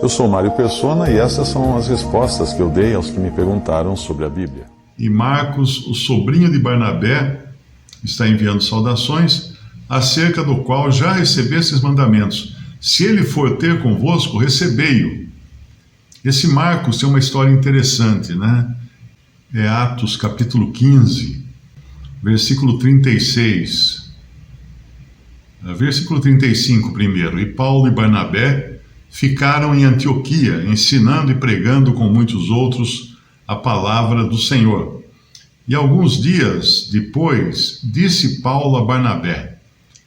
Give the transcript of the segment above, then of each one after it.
Eu sou Mário Persona e essas são as respostas que eu dei aos que me perguntaram sobre a Bíblia. E Marcos, o sobrinho de Barnabé, está enviando saudações, acerca do qual já recebestes mandamentos. Se ele for ter convosco, recebei-o. Esse Marcos tem uma história interessante, né? É Atos capítulo 15, versículo 36. Versículo 35 primeiro. E Paulo e Barnabé ficaram em Antioquia, ensinando e pregando com muitos outros a palavra do Senhor. E alguns dias depois, disse Paulo a Barnabé: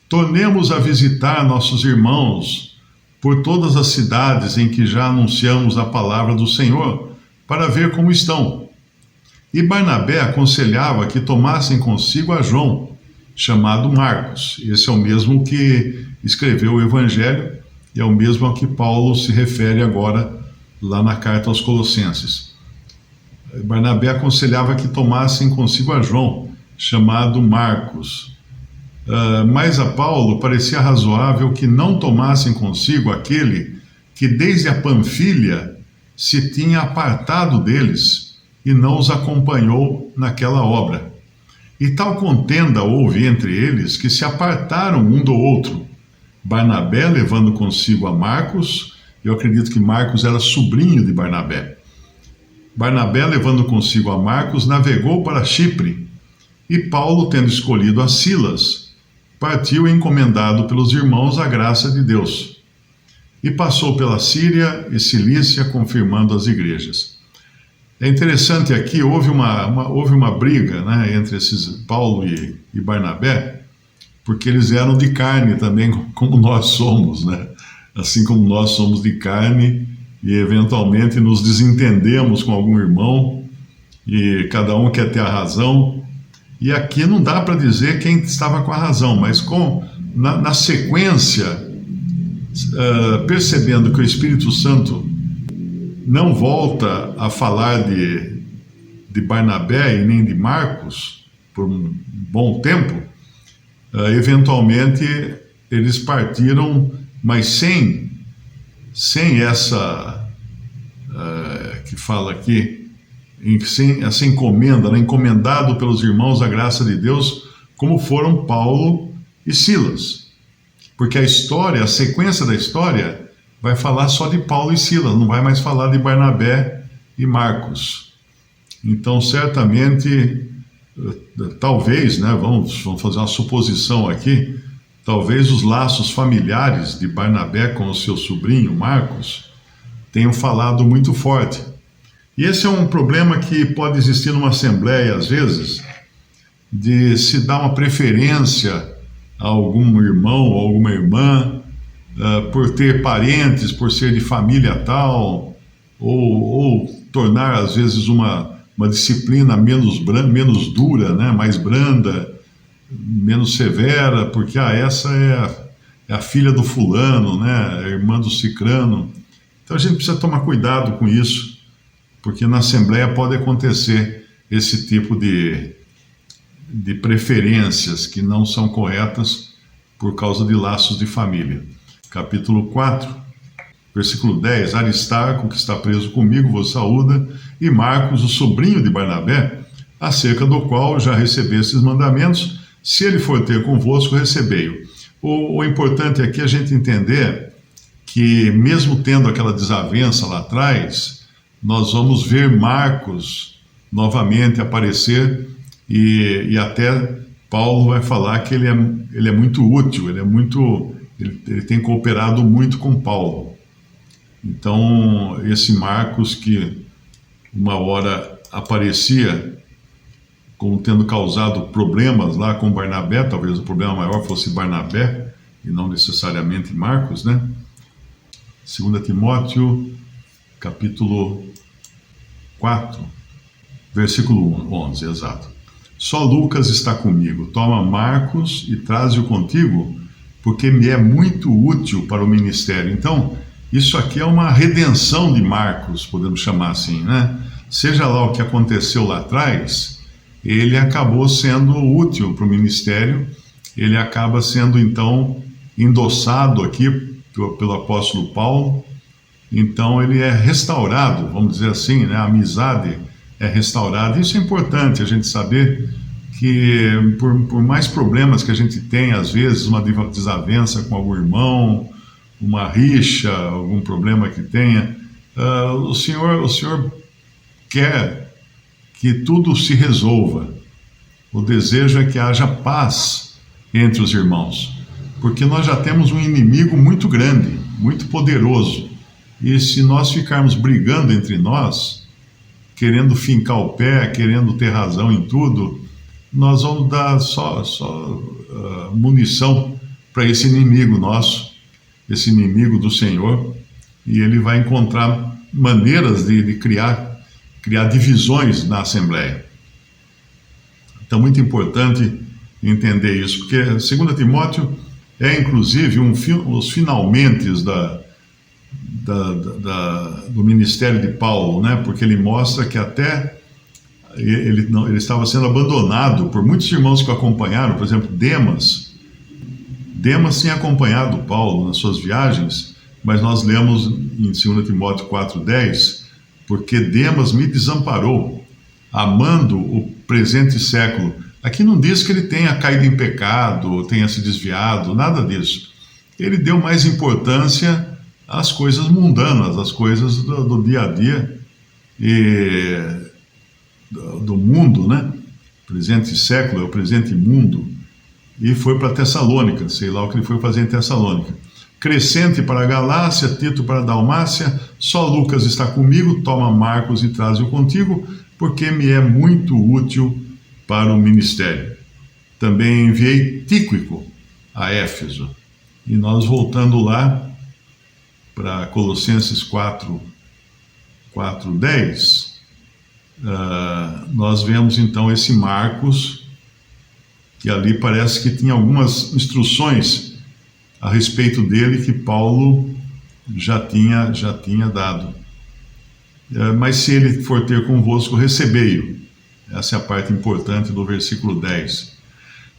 tornemos a visitar nossos irmãos por todas as cidades em que já anunciamos a palavra do Senhor, para ver como estão. E Barnabé aconselhava que tomassem consigo a João, chamado Marcos. Esse é o mesmo que escreveu o Evangelho, e é o mesmo a que Paulo se refere agora lá na carta aos Colossenses. Barnabé aconselhava que tomassem consigo a João, chamado Marcos. Mas a Paulo parecia razoável que não tomassem consigo aquele que desde a Panfilha se tinha apartado deles e não os acompanhou naquela obra. E tal contenda houve entre eles que se apartaram um do outro. Barnabé levando consigo a Marcos, eu acredito que Marcos era sobrinho de Barnabé. Barnabé, levando consigo a Marcos, navegou para Chipre, e Paulo, tendo escolhido a Silas, partiu encomendado pelos irmãos à graça de Deus, e passou pela Síria e Cilícia, confirmando as igrejas. É interessante aqui, houve uma briga, né, entre esses Paulo e Barnabé, porque eles eram de carne também, como nós somos, né? Assim como nós somos de carne e eventualmente nos desentendemos com algum irmão e cada um quer ter a razão. E aqui não dá para dizer quem estava com a razão, mas na sequência, percebendo que o Espírito Santo não volta a falar de Barnabé e nem de Marcos por um bom tempo, eventualmente eles partiram, mas sem essa que fala aqui, sem essa encomenda, né? Encomendado pelos irmãos a graça de Deus, como foram Paulo e Silas. Porque a sequência da história vai falar só de Paulo e Silas, não vai mais falar de Barnabé e Marcos. Então, certamente, talvez, né, vamos fazer uma suposição aqui, talvez os laços familiares de Barnabé com o seu sobrinho Marcos tenham falado muito forte. E esse é um problema que pode existir numa assembleia, às vezes, de se dar uma preferência a algum irmão ou alguma irmã, por ter parentes, por ser de família tal, ou tornar, às vezes, uma disciplina menos dura, né, mais branda, menos severa, porque essa é a filha do fulano, né, a irmã do cicrano. Então a gente precisa tomar cuidado com isso, porque na Assembleia pode acontecer esse tipo de preferências que não são corretas por causa de laços de família. Capítulo 4, versículo 10, Aristarco, que está preso comigo, vos saúda, e Marcos, o sobrinho de Barnabé, acerca do qual já recebestes mandamentos, se ele for ter convosco, recebei-o. O importante aqui é a gente entender que, mesmo tendo aquela desavença lá atrás, nós vamos ver Marcos novamente aparecer e até Paulo vai falar que ele é muito útil, ele tem cooperado muito com Paulo. Então, esse Marcos que uma hora aparecia como tendo causado problemas lá com Barnabé, talvez o problema maior fosse Barnabé e não necessariamente Marcos, né? 2 Timóteo, capítulo 4, versículo 11, exato. Só Lucas está comigo, toma Marcos e traze-o contigo, porque me é muito útil para o ministério. Então, isso aqui é uma redenção de Marcos, podemos chamar assim, né? Seja lá o que aconteceu lá atrás, ele acabou sendo útil para o ministério, ele acaba sendo, então, endossado aqui pelo apóstolo Paulo. Então ele é restaurado, vamos dizer assim, né? A amizade é restaurada. Isso é importante a gente saber, que por mais problemas que a gente tem, às vezes uma desavença com algum irmão, uma rixa, algum problema que tenha, o Senhor quer que tudo se resolva. O desejo é que haja paz entre os irmãos, porque nós já temos um inimigo muito grande, muito poderoso, e se nós ficarmos brigando entre nós, querendo fincar o pé, querendo ter razão em tudo, nós vamos dar só munição para esse inimigo nosso, esse inimigo do Senhor, e ele vai encontrar maneiras de criar divisões na Assembleia. Então, muito importante entender isso, porque 2 Timóteo é, inclusive, os finalmentes do ministério de Paulo, né? Porque ele mostra que até ele estava sendo abandonado por muitos irmãos que o acompanharam. Por exemplo, Demas tinha acompanhado Paulo nas suas viagens, mas nós lemos em 2 Timóteo 4,10, porque Demas me desamparou, amando o presente século. Aqui não diz que ele tenha caído em pecado, tenha se desviado, nada disso. Ele deu mais importância às coisas mundanas, às coisas do dia a dia e do mundo, né? Presente século é o presente mundo. E foi para Tessalônica, sei lá o que ele foi fazer em Tessalônica. Crescente para a Galácia, Tito para a Dalmácia, só Lucas está comigo, toma Marcos e traze-o contigo, porque me é muito útil para o ministério. Também enviei Tíquico a Éfeso. E nós voltando lá para Colossenses 4:10, nós vemos então esse Marcos, que ali parece que tinha algumas instruções a respeito dele que Paulo já tinha dado. Mas se ele for ter convosco, recebei-o. Essa é a parte importante do versículo 10.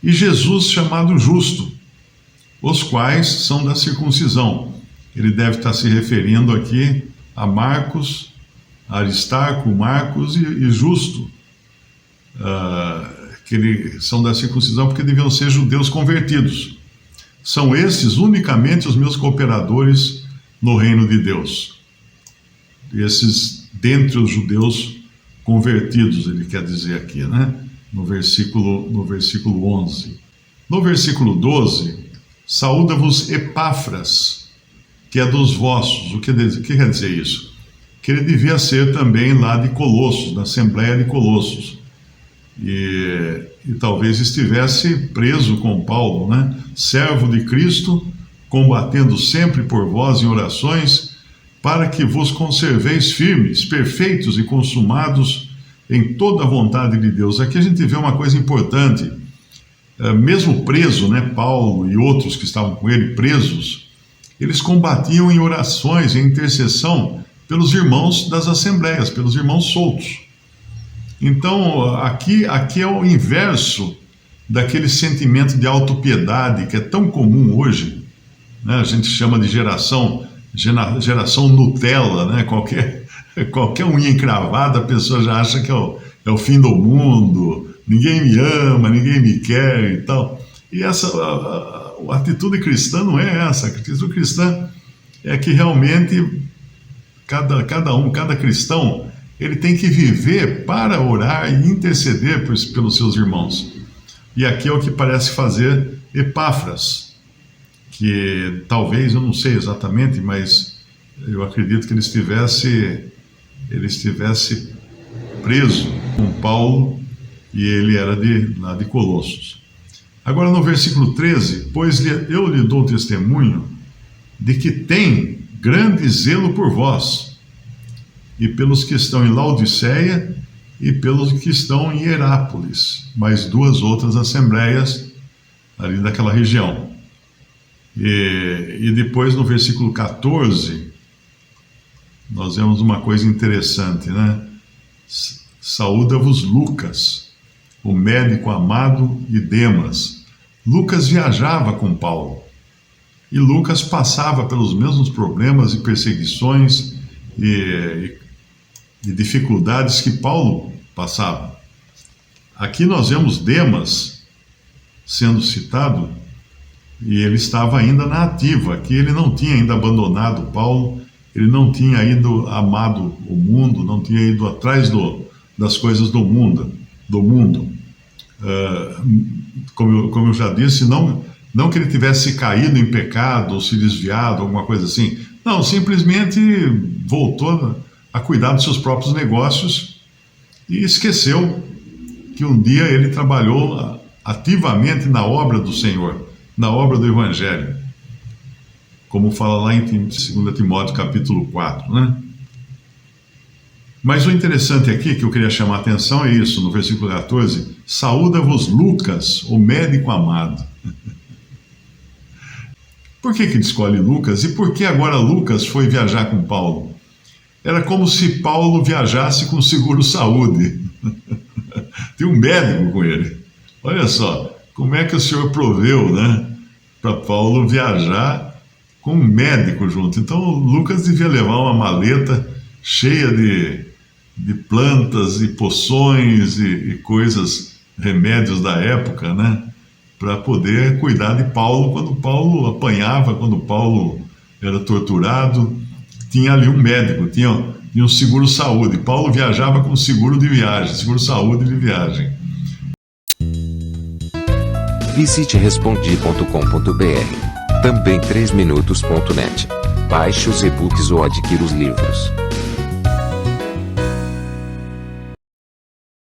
E Jesus chamado justo, os quais são da circuncisão. Ele deve estar se referindo aqui a Marcos, Aristarco, Marcos e Justo, que eles são da circuncisão porque deviam ser judeus convertidos. São esses unicamente os meus cooperadores no reino de Deus. Esses dentre os judeus convertidos, ele quer dizer aqui, né? No versículo 11. No versículo 12, saúda-vos Epáfras, que é dos vossos. O que quer dizer isso? Que ele devia ser também lá de Colossos, da Assembleia de Colossos. E talvez estivesse preso com Paulo, né? Servo de Cristo, combatendo sempre por vós em orações, para que vos conserveis firmes, perfeitos e consumados em toda a vontade de Deus. Aqui a gente vê uma coisa importante. Mesmo preso, né, Paulo e outros que estavam com ele presos, eles combatiam em orações, em intercessão, pelos irmãos das assembleias, pelos irmãos soltos. Então, aqui é o inverso daquele sentimento de autopiedade que é tão comum hoje, né? A gente chama de geração Nutella, né? Qualquer unha encravada, a pessoa já acha que é o fim do mundo, ninguém me ama, ninguém me quer e tal. E a atitude cristã não é essa. A atitude cristã é que realmente cada cristão, ele tem que viver para orar e interceder pelos seus irmãos. E aqui é o que parece fazer Epáfras, que talvez, eu não sei exatamente, mas eu acredito que ele estivesse preso com Paulo e ele era lá de Colossos. Agora no versículo 13, pois eu lhe dou testemunho de que tem grande zelo por vós, e pelos que estão em Laodiceia e pelos que estão em Hierápolis, mais duas outras assembleias ali daquela região. E depois no versículo 14, nós vemos uma coisa interessante, né? Saúda-vos Lucas, o médico amado, e Demas. Lucas viajava com Paulo. E Lucas passava pelos mesmos problemas e perseguições e dificuldades que Paulo passava. Aqui nós vemos Demas sendo citado, e ele estava ainda na ativa, que ele não tinha ainda abandonado Paulo, ele não tinha ido amado o mundo, não tinha ido atrás das coisas do mundo. Como eu já disse, não que ele tivesse caído em pecado ou se desviado, alguma coisa assim. Não, simplesmente voltou a cuidar dos seus próprios negócios e esqueceu que um dia ele trabalhou ativamente na obra do Senhor, na obra do Evangelho, como fala lá em 2 Timóteo capítulo 4, né? Mas o interessante aqui, que eu queria chamar a atenção, é isso, no versículo 14: saúda-vos Lucas, o médico amado. Por que ele escolhe Lucas? E por que agora Lucas foi viajar com Paulo? Era como se Paulo viajasse com seguro-saúde. Tem um médico com ele. Olha só, como é que o Senhor proveu, né, para Paulo viajar com um médico junto. Então Lucas devia levar uma maleta cheia de plantas e poções e coisas, remédios da época, né, para poder cuidar de Paulo quando Paulo apanhava, quando Paulo era torturado. Tinha ali um médico, tinha um seguro-saúde. Paulo viajava com seguro de viagem, seguro-saúde de viagem. Visite respondi.com.br. Também 3minutos.net. Baixe os e-books ou adquira os livros.